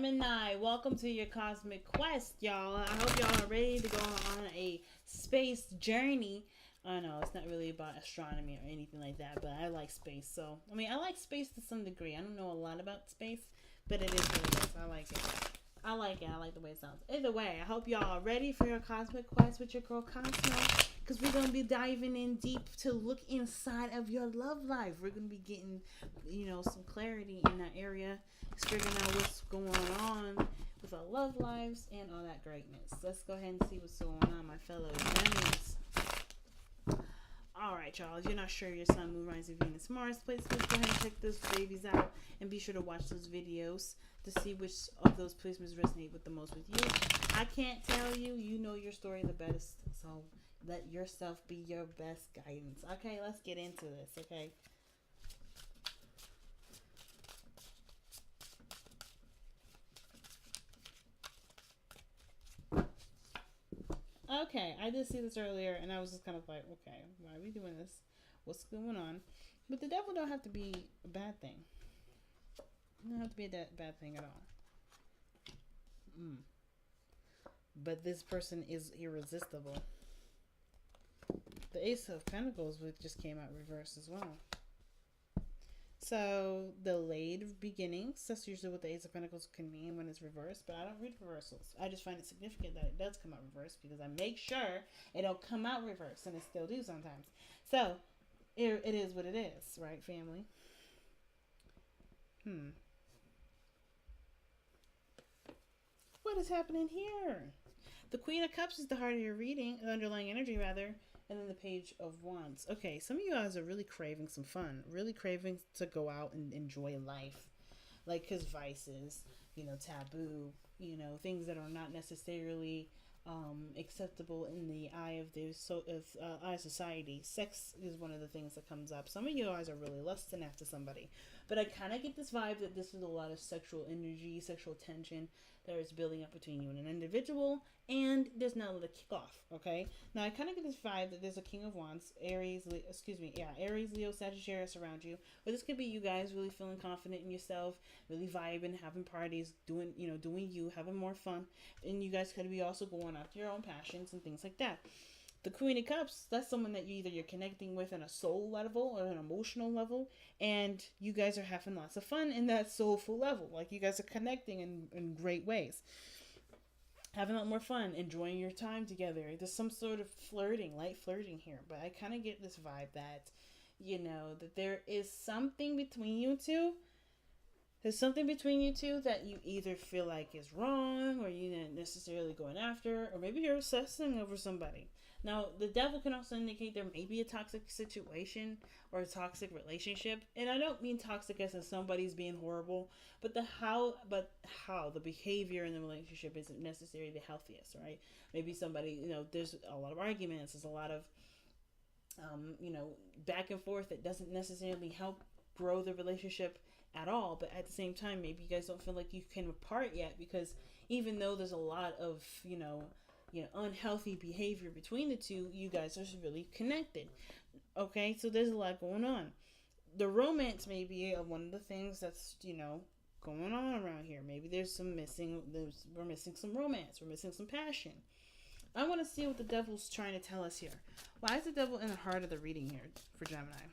Gemini, welcome to your cosmic quest, y'all. I hope y'all are ready to go on a space journey. I know it's not really about astronomy or anything like that, but I like space. So, I mean, I like space to some degree. I don't know a lot about space, but it is what it is. I like it. I like it. I like the way it sounds. Either way, I hope y'all are ready for your cosmic quest with your girl Cosmo, because we're going to be diving in deep to look inside of your love life. We're going to be getting, some clarity in that area, figuring out what's going on with our love lives and all that greatness. Let's go ahead and see what's going on, my fellow Geminis. Alright, y'all. If you're not sure your sun, moon, rising, Venus, Mars, please go ahead and check those babies out and be sure to watch those videos to see which of those placements resonate with the most with you. I can't tell you. You know your story the best. So let yourself be your best guidance. Okay, let's get into this, okay? Okay, I did see this earlier, and I was just kind of like, okay, why are we doing this? What's going on? But the devil don't have to be a bad thing. It don't have to be a bad thing at all. But this person is irresistible. The Ace of Pentacles just came out reversed as well. So, delayed beginnings. That's usually what the Ace of Pentacles can mean when it's reversed. But I don't read reversals. I just find it significant that it does come out reversed, because I make sure it don't come out reversed. And it still do sometimes. So, it is what it is. Right, family? What is happening here? The Queen of Cups is the heart of your reading. The underlying energy, rather. And then the Page of Wands. Okay, some of you guys are really craving some fun. Really craving to go out and enjoy life. Like, because vices, taboo, things that are not necessarily acceptable in the eye of society. Sex is one of the things that comes up. Some of you guys are really lusting after somebody. But I kind of get this vibe that this is a lot of sexual energy, sexual tension that is building up between you and an individual, and there's not a little kickoff, okay? Now, I kind of get this vibe that there's a King of Wands, Aries, Leo, Sagittarius around you, but this could be you guys really feeling confident in yourself, really vibing, having parties, doing you, having more fun, and you guys could be also going after your own passions and things like that. The Queen of Cups, that's someone that you're connecting with on a soul level or an emotional level, and you guys are having lots of fun in that soulful level. Like, you guys are connecting in great ways. Having a lot more fun, enjoying your time together. There's some sort of light flirting here, but I kind of get this vibe that, that there is something between you two. There's something between you two that you either feel like is wrong, or you're not necessarily going after, or maybe you're obsessing over somebody. Now, the devil can also indicate there may be a toxic situation or a toxic relationship. And I don't mean toxic as in somebody's being horrible, but how the behavior in the relationship isn't necessarily the healthiest, right? Maybe somebody, there's a lot of arguments, there's a lot of, back and forth that doesn't necessarily help grow the relationship at all. But at the same time, maybe you guys don't feel like you came apart yet, because even though there's a lot of, unhealthy behavior between the two, you guys are really connected. Okay, so there's a lot going on. The romance may be one of the things that's, going on around here. Maybe we're missing some romance. We're missing some passion. I want to see what the devil's trying to tell us here. Why is the devil in the heart of the reading here for Gemini?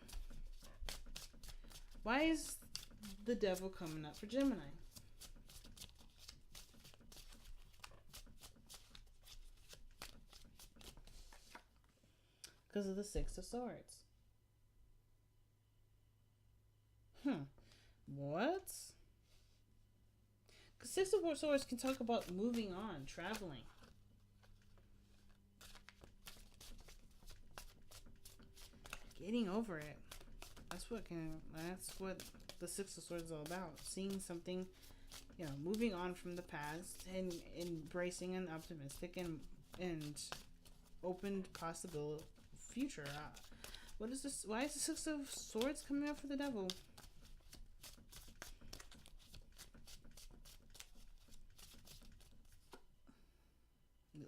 Why is the devil coming up for Gemini? Because of the Six of Swords. What? Because Six of Swords can talk about moving on, traveling. Getting over it. That's what the Six of Swords is all about. Seeing something, moving on from the past and embracing an optimistic and open possible future. What is this? Why is the Six of Swords coming out for the devil?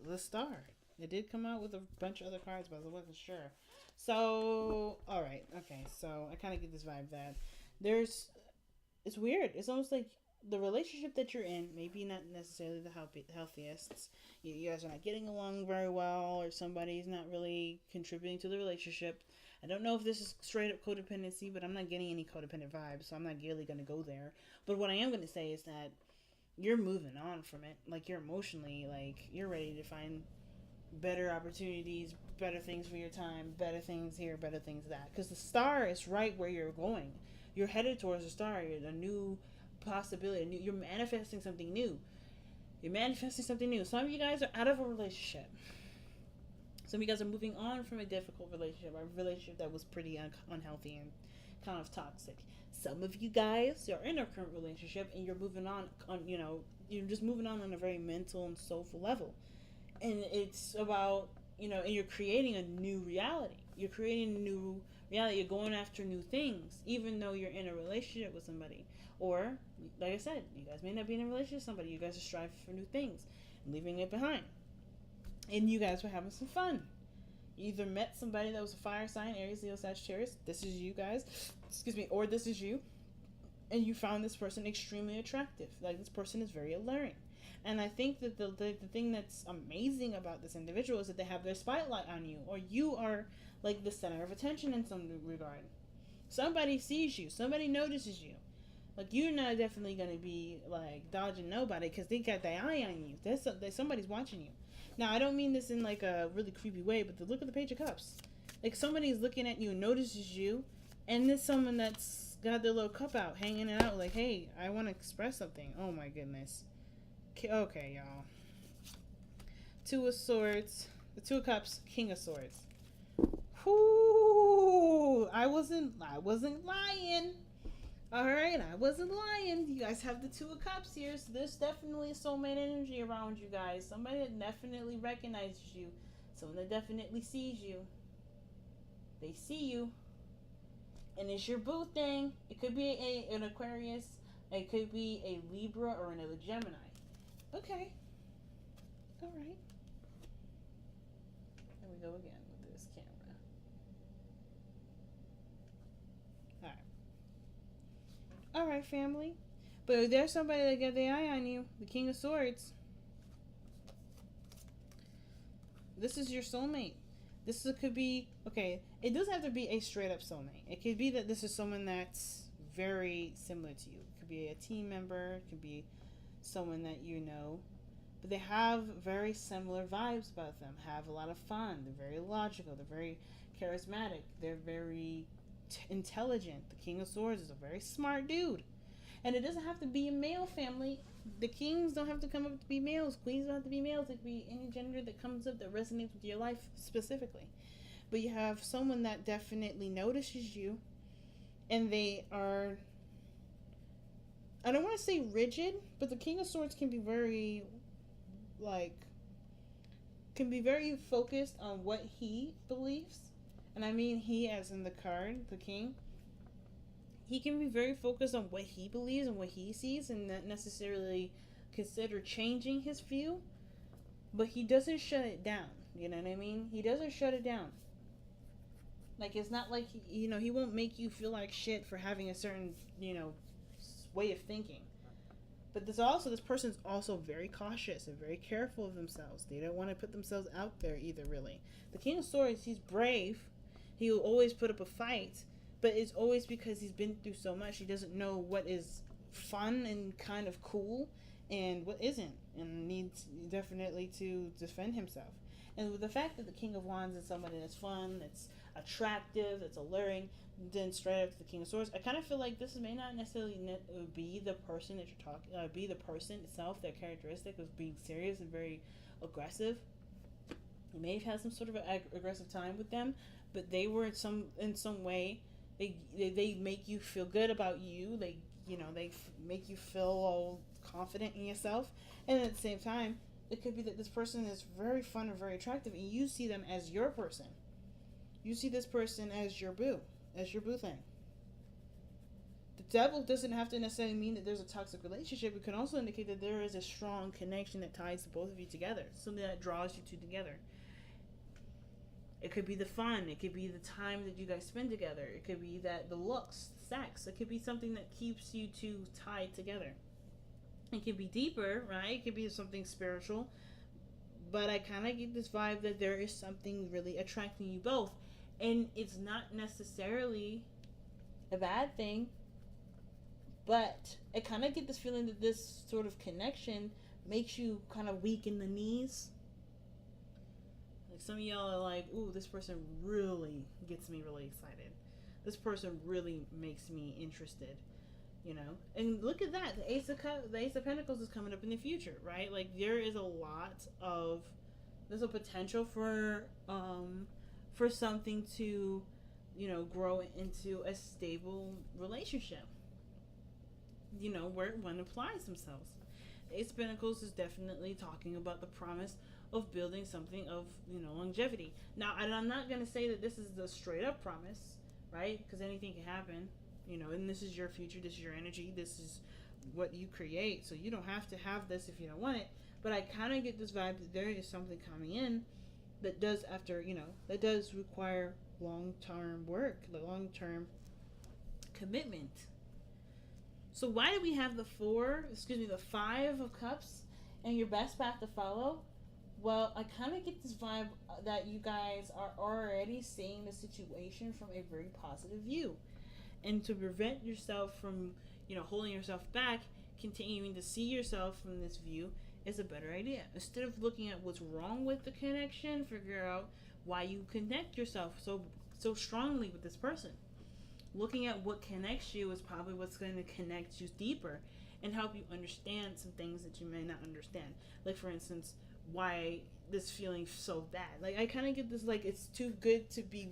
The Star. It did come out with a bunch of other cards, but I wasn't sure. So, alright, okay. So, I kind of get this vibe that it's weird. It's almost like the relationship that you're in, maybe not necessarily the healthiest. You guys are not getting along very well, or somebody's not really contributing to the relationship. I don't know if this is straight up codependency, but I'm not getting any codependent vibes, so I'm not really going to go there. But what I am going to say is that you're moving on from it. Like, you're emotionally, like, you're ready to find better opportunities, better things for your time, better things here, better things that. Because the star is right where you're going. You're headed towards the star, a new possibility. You're manifesting something new. You're manifesting something new. Some of you guys are out of a relationship. Some of you guys are moving on from a difficult relationship, or a relationship that was pretty unhealthy and kind of toxic. Some of you guys are in a current relationship and you're moving on, you're just moving on a very mental and soulful level. And it's about, and you're creating a new reality. You're creating a new reality. You're going after new things, even though you're in a relationship with somebody. Or, like I said, you guys may not be in a relationship with somebody. You guys are striving for new things and leaving it behind. And you guys were having some fun. You either met somebody that was a fire sign, Aries, Leo, Sagittarius. This is you guys. Excuse me. Or this is you. And you found this person extremely attractive. Like, this person is very alluring. And I think that the thing that's amazing about this individual is that they have their spotlight on you. Or you are, like, the center of attention in some regard. Somebody sees you. Somebody notices you. Like, you're not definitely going to be, like, dodging nobody because they got their eye on you. There's somebody's watching you. Now, I don't mean this in, like, a really creepy way, but look at the Page of Cups. Like, somebody's looking at you, notices you, and there's someone that's got their little cup out, hanging it out, like, hey, I want to express something. Oh, my goodness. Okay, y'all. Two of Swords. The Two of Cups, King of Swords. Whoo! I wasn't lying. Alright, I wasn't lying. You guys have the Two of Cups here, so there's definitely soulmate energy around you guys. Somebody that definitely recognizes you. Someone that definitely sees you. They see you. And it's your boo thing. It could be an Aquarius. It could be a Libra or another Gemini. Okay. Alright. There we go again with this camera. Alright, family. But there's somebody that got their eye on you. The King of Swords. This is your soulmate. Could be, okay, it doesn't have to be a straight up soulmate. It could be that this is someone that's very similar to you. It could be a team member. It could be someone that you know. But they have very similar vibes about them. Have a lot of fun. They're very logical. They're very charismatic. They're very intelligent. The King of Swords is a very smart dude. And it doesn't have to be a male family. The kings don't have to come up to be males. Queens don't have to be males. It could be any gender that comes up that resonates with your life specifically. But you have someone that definitely notices you. And they are, I don't want to say rigid, but the King of Swords can be very, can be very focused on what he believes. And I mean he as in the card, the king. He can be very focused on what he believes and what he sees and not necessarily consider changing his view. But he doesn't shut it down. You know what I mean? He doesn't shut it down. Like, it's not like, he won't make you feel like shit for having a certain, way of thinking. But this person's also very cautious and very careful of themselves. They don't want to put themselves out there either, really. The King of Swords, he's brave. He will always put up a fight. But it's always because he's been through so much. He doesn't know what is fun and kind of cool and what isn't. And needs definitely to defend himself. And with the fact that the King of Wands is somebody that's fun, that's attractive, that's alluring, then straight up to the King of Swords, I kind of feel like this may not necessarily be the person that you're talking, be the person itself, their characteristic of being serious and very aggressive. You may have had some sort of an aggressive time with them, but they were in some way, they make you feel good about you. They make you feel all confident in yourself, and at the same time, it could be that this person is very fun and very attractive, and you see them as your person. You see this person as your boo thing. The devil doesn't have to necessarily mean that there's a toxic relationship. It can also indicate that there is a strong connection that ties both of you together, something that draws you two together. It could be the fun. It could be the time that you guys spend together. It could be that the looks, sex. It could be something that keeps you two tied together. It can be deeper, right? It could be something spiritual. But I kind of get this vibe that there is something really attracting you both. And it's not necessarily a bad thing, but I kind of get this feeling that this sort of connection makes you kind of weak in the knees. Like some of y'all are like, ooh, this person really gets me really excited. This person really makes me interested, you know. And look at that, the Ace of Pentacles is coming up in the future, right? Like there is a lot of, there's a potential for something to, you know, grow into a stable relationship, you know, where one applies themselves. The Ace of Pentacles is definitely talking about the promise of building something of, you know, longevity. Now, I'm not going to say that this is the straight up promise, right? Because anything can happen, you know, and this is your future, this is your energy, this is what you create. So you don't have to have this if you don't want it. But I kind of get this vibe that there is something coming in that does, after, you know, that does require long-term work, the long-term commitment. So why do we have the 5 of Cups and your best path to follow? Well, I kind of get this vibe that you guys are already seeing the situation from a very positive view. And to prevent yourself from, you know, holding yourself back, continuing to see yourself from this view is a better idea. Instead of looking at what's wrong with the connection, figure out why you connect yourself so strongly with this person. Looking at what connects you is probably what's going to connect you deeper and help you understand some things that you may not understand. Like, for instance, why this feeling so bad. Like, I kind of get this, like, it's too good to be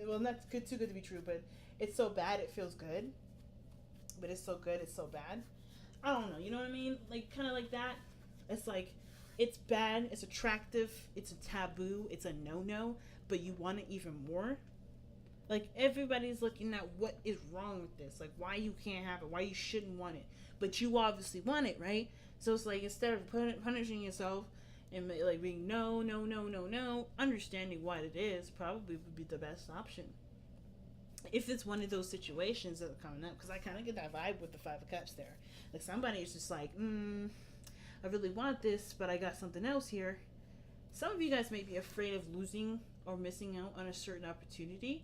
not good, too good to be true, but it's so bad it feels good, but it's so good it's so bad. I don't know, you know what I mean? Like, kind of like that. It's like, it's bad, it's attractive, it's a taboo, it's a no-no, but you want it even more. Like, everybody's looking at what is wrong with this, like why you can't have it, why you shouldn't want it, but you obviously want it, right? So it's like, instead of punishing yourself and like being no, understanding what it is probably would be the best option. If it's one of those situations that are coming up, because I kind of get that vibe with the 5 of Cups there. Like, somebody is just like, I really want this, but I got something else here. Some of you guys may be afraid of losing or missing out on a certain opportunity.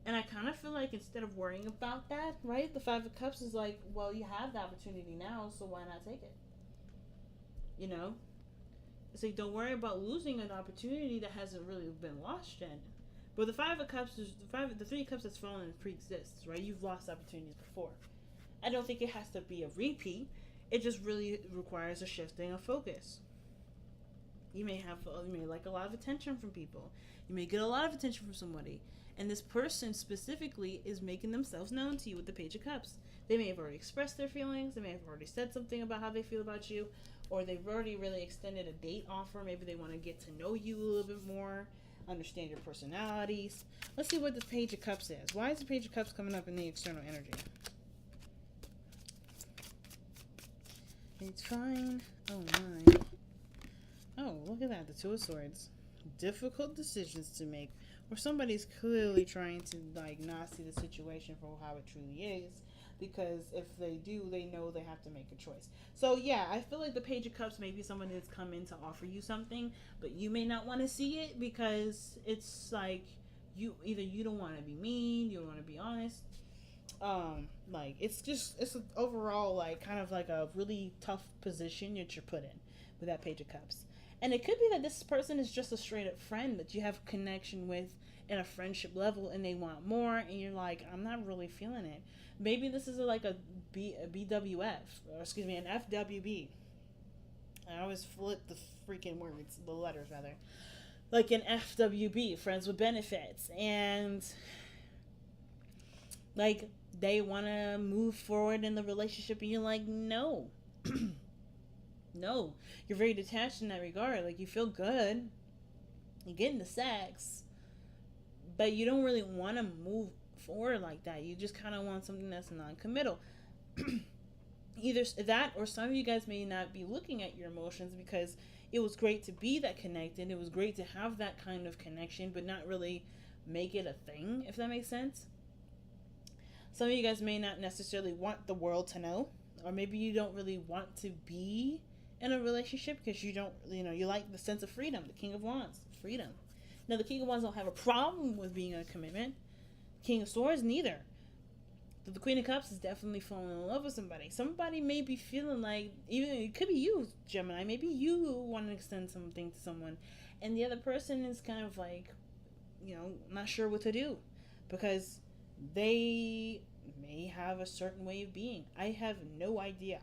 And I kind of feel like instead of worrying about that, right, the 5 of Cups is like, well, you have the opportunity now, so why not take it? You know? It's like, don't worry about losing an opportunity that hasn't really been lost yet. But the 5 of Cups is the 3 of Cups that's fallen and pre-exists, right? You've lost opportunities before. I don't think it has to be a repeat. It just really requires a shifting of focus. You may like a lot of attention from people. You may get a lot of attention from somebody. And this person specifically is making themselves known to you with the Page of Cups. They may have already expressed their feelings. They may have already said something about how they feel about you. Or they've already really extended a date offer. Maybe they want to get to know you a little bit more. Understand your personalities. Let's see what this Page of Cups is. Why is the Page of Cups coming up in the external energy? It's fine. Oh my. Oh, look at that. The 2 of Swords. Difficult decisions to make. Or somebody's clearly trying to, like, not see the situation for how it truly is. Because if they do, they know they have to make a choice. So, yeah, I feel like the Page of Cups may be someone that's come in to offer you something. But you may not want to see it because it's like, you don't want to be mean, you don't want to be honest. Like, it's an overall, like, kind of like a really tough position that you're put in with that Page of Cups. And it could be that this person is just a straight up friend that you have a connection with in a friendship level and they want more and you're like, I'm not really feeling it. Maybe this is like a BWF, or excuse me, an FWB. I always flip the freaking words, the letters rather. Like an FWB, friends with benefits. And like they want to move forward in the relationship and you're like, no. No, you're very detached in that regard. Like, you feel good, you're getting the sex, but you don't really want to move forward like that. You just kind of want something that's non-committal. Either that, or some of you guys may not be looking at your emotions because it was great to be that connected. It was great to have that kind of connection, but not really make it a thing, if that makes sense. Some of you guys may not necessarily want the world to know or maybe you don't really want to be in a relationship because you don't, you like the sense of freedom. The King of Wands, freedom. Now, the King of Wands don't have a problem with being in a commitment. King of Swords, neither. But the Queen of Cups is definitely falling in love with somebody. Somebody may be feeling like, even it could be you, Gemini. Maybe you want to extend something to someone, and the other person is kind of like, not sure what to do, because they may have a certain way of being. I have no idea.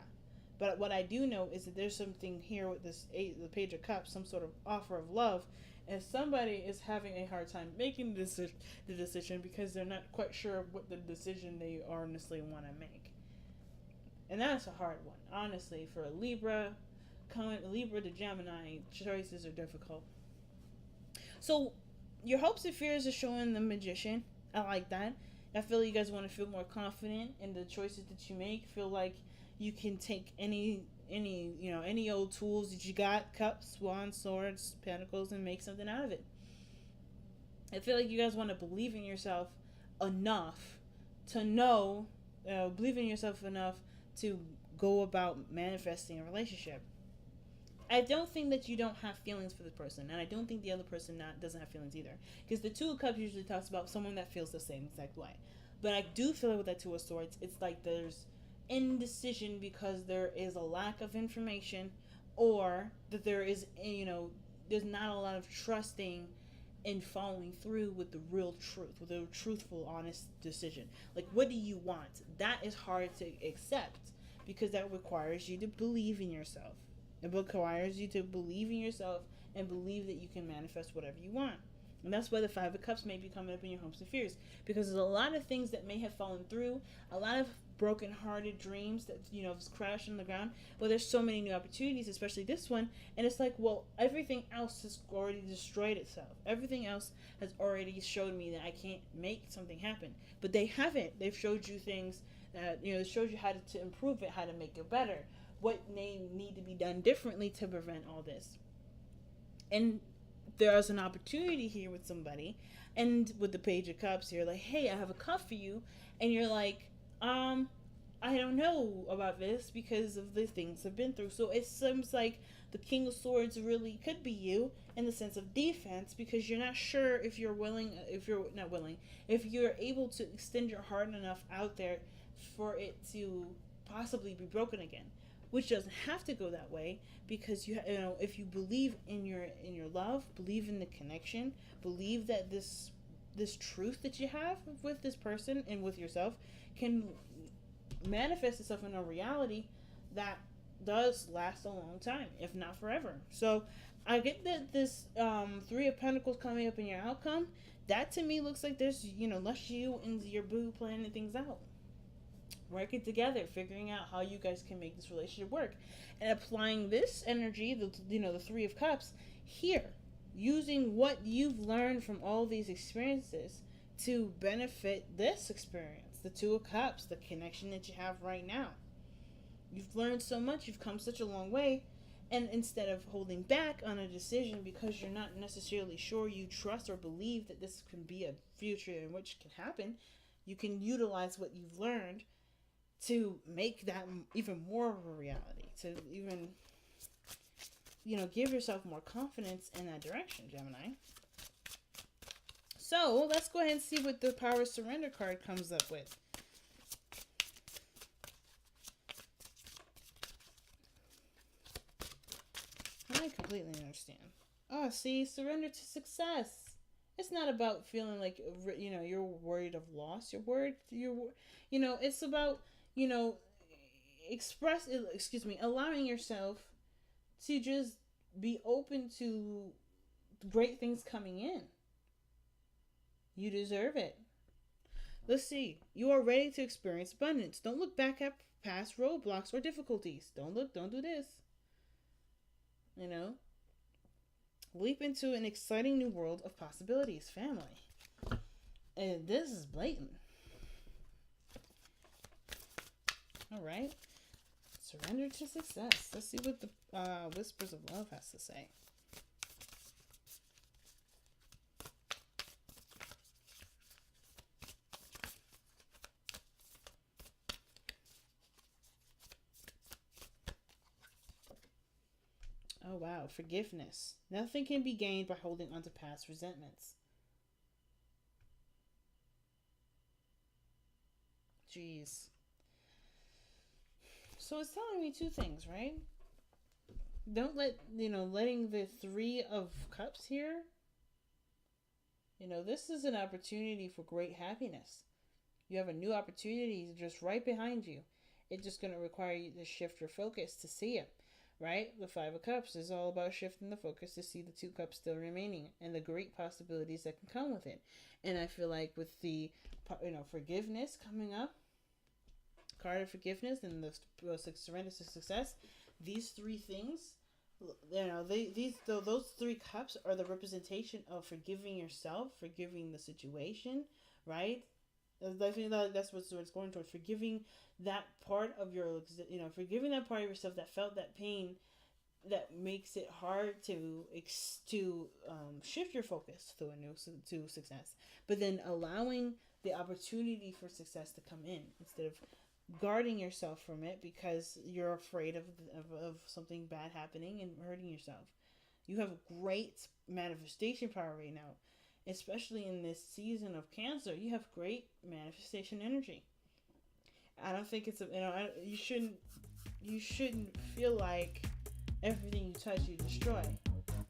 But what I do know is that there's something here with the Page of Cups, some sort of offer of love, and somebody is having a hard time making the decision because they're not quite sure what the decision they honestly want to make. And that's a hard one, honestly, for a Libra. Libra to Gemini, choices are difficult. So, your hopes and fears are showing the Magician. I like that. I feel you guys want to feel more confident in the choices that you make. Feel like you can take any old tools that you got, cups, wands, swords, pentacles, and make something out of it. I feel like you guys want to believe in yourself enough to know, believe in yourself enough to go about manifesting a relationship. I don't think that you don't have feelings for the person, and I don't think the other person doesn't have feelings either. Because the Two of Cups usually talks about someone that feels the same exact way. But I do feel like with that Two of Swords, it's like there's indecision because there is a lack of information, or that there is, there's not a lot of trusting and following through with the real truth, with a truthful, honest decision. Like, what do you want? That is hard to accept because that requires you to believe in yourself. It requires you to believe in yourself and believe that you can manifest whatever you want. And that's why the Five of Cups may be coming up in your hopes and fears, because there's a lot of things that may have fallen through, a lot of broken-hearted dreams that, crashed on the ground. Well, there's so many new opportunities, especially this one, and it's like, well, everything else has already destroyed itself. Everything else has already showed me that I can't make something happen. But they haven't. They've showed you things that, it shows you how to improve it, how to make it better, what may need to be done differently to prevent all this. And there's an opportunity here with somebody, and with the Page of Cups, you're like, hey, I have a cup for you, and you're like, I don't know about this because of the things I've been through. So it seems like the King of Swords really could be you in the sense of defense, because you're not sure if you're able to extend your heart enough out there for it to possibly be broken again. Which doesn't have to go that way, because if you believe in your love, believe in the connection, believe that this truth that you have with this person and with yourself can manifest itself in a reality that does last a long time, if not forever. So I get that this Three of Pentacles coming up in your outcome, that to me looks like there's less you and your boo planning things out, working together, figuring out how you guys can make this relationship work, and applying this energy, the Three of Cups here, using what you've learned from all these experiences to benefit this experience, the Two of Cups, the connection that you have right now. You've learned so much, you've come such a long way, and instead of holding back on a decision because you're not necessarily sure you trust or believe that this can be a future in which it can happen, you can utilize what you've learned to make that even more of a reality, to even, give yourself more confidence in that direction, Gemini. So let's go ahead and see what the Power Surrender card comes up with. I completely understand. Oh, see, surrender to success. It's not about feeling like, you're worried of loss. It's about, allowing yourself to just be open to great things coming in. You deserve it. Let's see. You are ready to experience abundance. Don't look back at past roadblocks or difficulties. Don't do this. Leap into an exciting new world of possibilities, family. And this is blatant. All right. Surrender to success. Let's see what the Whispers of Love has to say. Oh, wow. Forgiveness. Nothing can be gained by holding onto past resentments. Jeez. So it's telling me two things, right? Don't let, letting the Three of Cups here, this is an opportunity for great happiness. You have a new opportunity just right behind you. It's just going to require you to shift your focus to see it, right? The Five of Cups is all about shifting the focus to see the Two Cups still remaining and the great possibilities that can come with it. And I feel like with the, forgiveness coming up, card of forgiveness and the surrender to success, these three things, those three cups are the representation of forgiving yourself, forgiving the situation, right? I think that's what it's going towards. Forgiving that part of forgiving that part of yourself that felt that pain, that makes it hard to shift your focus to success. But then allowing the opportunity for success to come in instead of guarding yourself from it because you're afraid of something bad happening and hurting yourself. You have great manifestation power right now. Especially in this season of Cancer, you have great manifestation energy. I don't think it's you shouldn't feel like everything you touch you destroy.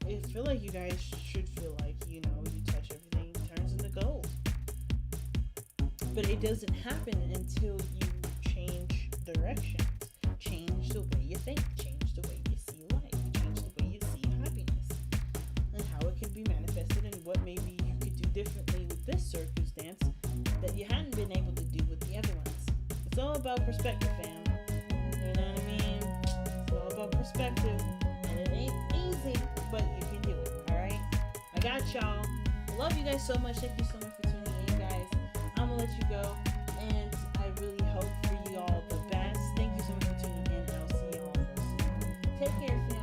I feel like you guys should feel like you touch everything turns into gold. But it doesn't happen until you change directions, change the way you think, change the way you see life, change the way you see happiness, and how it can be manifested and what maybe you could do differently with this circumstance that you hadn't been able to do with the other ones. It's all about perspective, fam. You know what I mean? It's all about perspective, and it ain't easy, but you can do it, alright? I got y'all. I love you guys so much. Thank you so much for tuning in, guys. I'm gonna let you go, and I really hope for you all the best. Thank you so much for tuning in, and I'll see you all real soon. Take care, fam.